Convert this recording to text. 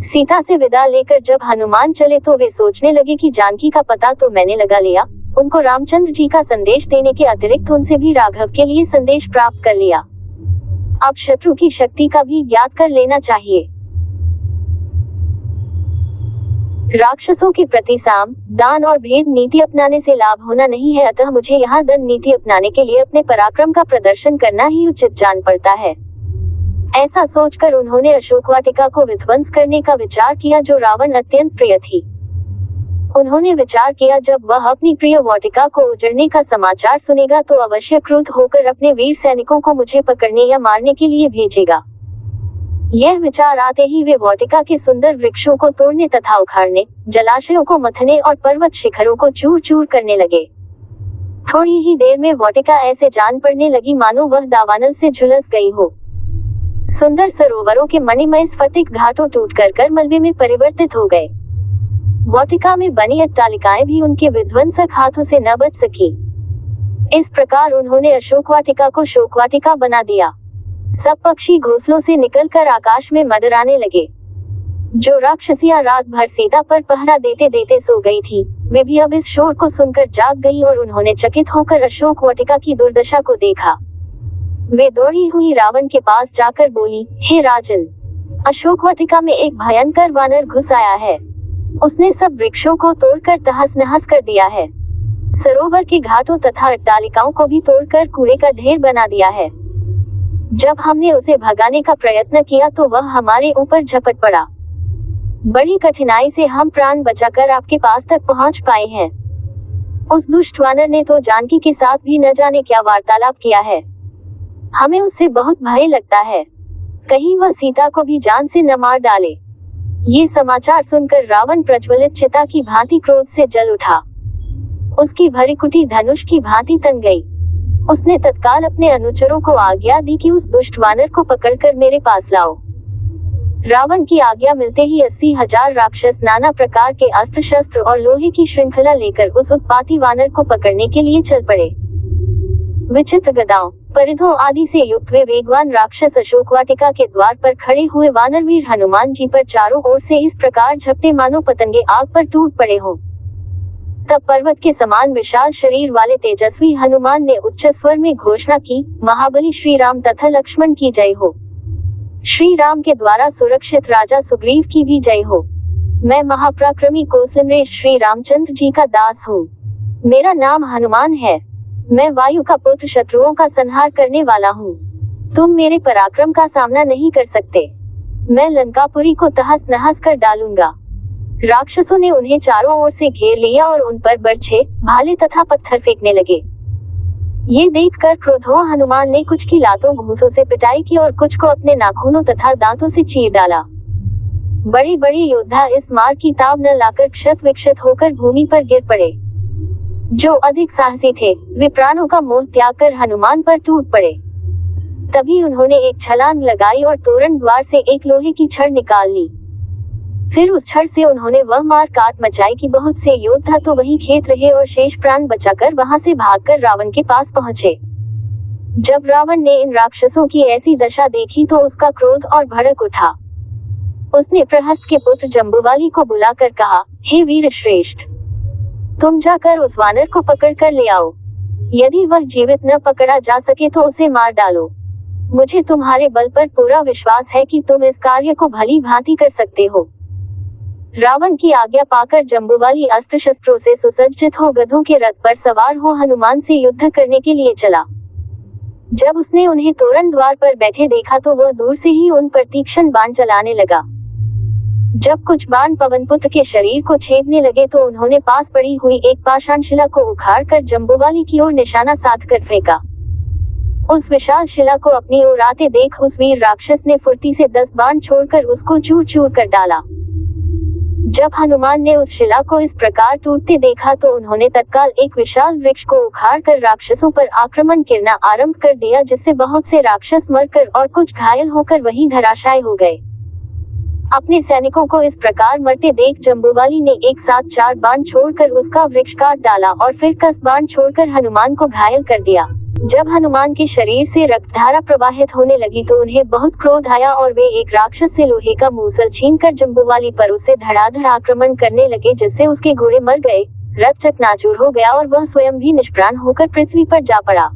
सीता से विदा लेकर जब हनुमान चले तो वे सोचने लगे कि जानकी का पता तो मैंने लगा लिया, उनको रामचंद्र जी का संदेश देने के अतिरिक्त उनसे भी राघव के लिए संदेश प्राप्त कर लिया। अब शत्रु की शक्ति का भी ज्ञात कर लेना चाहिए। राक्षसों के प्रति साम, दान और भेद नीति अपनाने से लाभ होना नहीं है, अतः मुझे यहाँ दंड नीति अपनाने के लिए अपने पराक्रम का प्रदर्शन करना ही उचित जान पड़ता है। ऐसा सोचकर उन्होंने अशोक वाटिका को विध्वंस करने का विचार किया जो रावण अत्यंत प्रिय थी। उन्होंने विचार किया जब वह अपनी प्रिय वाटिका को उजड़ने का समाचार सुनेगा तो अवश्य क्रुद्ध होकर अपने वीर सैनिकों को मुझे पकड़ने या मारने के लिए भेजेगा। यह विचार आते ही वे वाटिका के सुंदर वृक्षों को तोड़ने तथा उखाड़ने, जलाशयों को मथने और पर्वत शिखरों को चूर चूर करने लगे। थोड़ी ही देर में वाटिका ऐसे जान पड़ने लगी मानो वह दावानल से झुलस गई हो। सुंदर सरोवरों के मणिमय स्फटिक घाटों टूट कर मलबे में परिवर्तित हो गए। वाटिका में बनी अट्टालिकाएं भी उनके विध्वंसक हाथों से न बच सकी। इस प्रकार उन्होंने अशोक वाटिका को शोक वाटिका बना दिया। सब पक्षी घोंसलों से निकलकर आकाश में मंडराने लगे। जो राक्षसियां रात भर सीता पर पहरा देते देते सो गई थी, वे भी अब इस शोर को सुनकर जाग गई और उन्होंने चकित होकर अशोक वाटिका की दुर्दशा को देखा। वे दौड़ी हुई रावण के पास जाकर बोली, हे राजन, अशोक वाटिका में एक भयंकर वानर घुस आया है। उसने सब वृक्षों को तोड़कर तहस नहस कर दिया है। सरोवर के घाटों तथा अट्टालिकाओं को भी तोड़कर कूड़े का ढेर बना दिया है। जब हमने उसे भगाने का प्रयत्न किया तो वह हमारे ऊपर झपट पड़ा। बड़ी कठिनाई से हम प्राण बचाकर आपके पास तक पहुंच पाए हैं। उस दुष्ट वानर ने तो जानकी के साथ भी न जाने क्या वार्तालाप किया है। हमें उससे बहुत भय लगता है, कहीं वह सीता को भी जान से न मार डाले। ये समाचार सुनकर रावण प्रज्वलित चिता की भांति क्रोध से जल उठा। उसकी भरिकुटी धनुष की भांति तन गई। उसने तत्काल अपने अनुचरों को आज्ञा दी कि उस दुष्ट वानर को पकड़कर मेरे पास लाओ। रावण की आज्ञा मिलते ही 80,000 राक्षस नाना प्रकार के अस्त्र शस्त्र और लोहे की श्रृंखला लेकर उस उत्पाती वानर को पकड़ने के लिए चल पड़े। विचित्र गदाओं, परिधों आदि से युक्त वे वेगवान राक्षस अशोक वाटिका के द्वार पर खड़े हुए वानरवीर हनुमान जी पर चारों ओर से इस प्रकार झपटे मानो पतंगे आग पर टूट पड़े हों। तब पर्वत के समान विशाल शरीर वाले तेजस्वी हनुमान ने उच्च स्वर में घोषणा की, महाबली श्री राम तथा लक्ष्मण की जय हो। श्री राम के द्वारा सुरक्षित राजा सुग्रीव की भी जय हो। मैं महापराक्रमी कौसलनरेश श्री रामचंद्र जी का दास हूँ। मेरा नाम हनुमान है। मैं वायु का पुत्र, शत्रुओं का संहार करने वाला हूँ। तुम मेरे पराक्रम का सामना नहीं कर सकते। मैं लंकापुरी को तहस नहस कर डालूंगा। राक्षसों ने उन्हें चारों ओर से घेर लिया और उन पर बर्छे, भाले तथा पत्थर फेंकने लगे। ये देखकर क्रोध हनुमान ने कुछ की लातों घूंसों से पिटाई की और कुछ को अपने नाखूनों तथा दांतों से चीर डाला। बड़े बड़े योद्धा इस मार की ताब न लाकर क्षत विक्षत होकर भूमि पर गिर पड़े। जो अधिक साहसी थे, वे प्राणों का मोह त्याग कर हनुमान पर टूट पड़े। तभी उन्होंने एक छलांग लगाई और तोरण द्वार से एक लोहे की छड़ निकाल ली। फिर उस छड़ से उन्होंने वह मार काट मचाई कि बहुत से योद्धा तो वहीं खेत रहे और शेष प्राण बचाकर वहां से भागकर रावण के पास पहुंचे। जब रावण ने इन राक्षसों की ऐसी दशा देखी तो उसका क्रोध और भड़क उठा। उसने प्रहस्त के पुत्र जम्बूवाली को बुलाकर कहा, हे वीर श्रेष्ठ, तुम जाकर उस वानर को पकड़ कर ले आओ। यदि वह जीवित न पकड़ा जा सके तो उसे मार डालो। मुझे तुम्हारे बल पर पूरा विश्वास है कि तुम इस कार्य को भली भांति कर सकते हो। रावण की आज्ञा पाकर जम्बूवाली अस्त्र शस्त्रों से सुसज्जित हो गधों के रथ पर सवार हो हनुमान से युद्ध करने के लिए चला। जब उसने उन्हें तोरण द्वार पर बैठे देखा तो वह दूर से ही उन पर तीक्ष्ण बाण चलाने लगा। जब कुछ बाण पवनपुत्र के शरीर को छेदने लगे तो उन्होंने पास पड़ी हुई एक पाषाण शिला को उखाड़कर जम्बूवाली की ओर निशाना साधकर फेंका। उस विशाल शिला को अपनी ओर आते देख उस वीर राक्षस ने फुर्ती से 10 बाण छोड़कर उसको चूर चूर कर डाला। जब हनुमान ने उस शिला को इस प्रकार टूटते देखा तो उन्होंने तत्काल एक विशाल वृक्ष को उखाड़कर राक्षसों पर आक्रमण करना आरंभ कर दिया, जिससे बहुत से राक्षस मरकर और कुछ घायल होकर वहीं धराशायी हो गए। अपने सैनिकों को इस प्रकार मरते देख जम्बूवाली ने एक साथ 4 बाण छोड़कर उसका वृक्ष काट डाला और फिर 10 बाण छोड़कर हनुमान को घायल कर दिया। जब हनुमान के शरीर से रक्तधारा प्रवाहित होने लगी तो उन्हें बहुत क्रोध आया और वे एक राक्षस से लोहे का मूसल छीनकर जम्बूवाली पर उससे धड़ाधड़ आक्रमण करने लगे, जिससे उसके घोड़े मर गए, रथ चकनाचूर हो गया और वह स्वयं भी निष्प्राण होकर पृथ्वी पर जा पड़ा।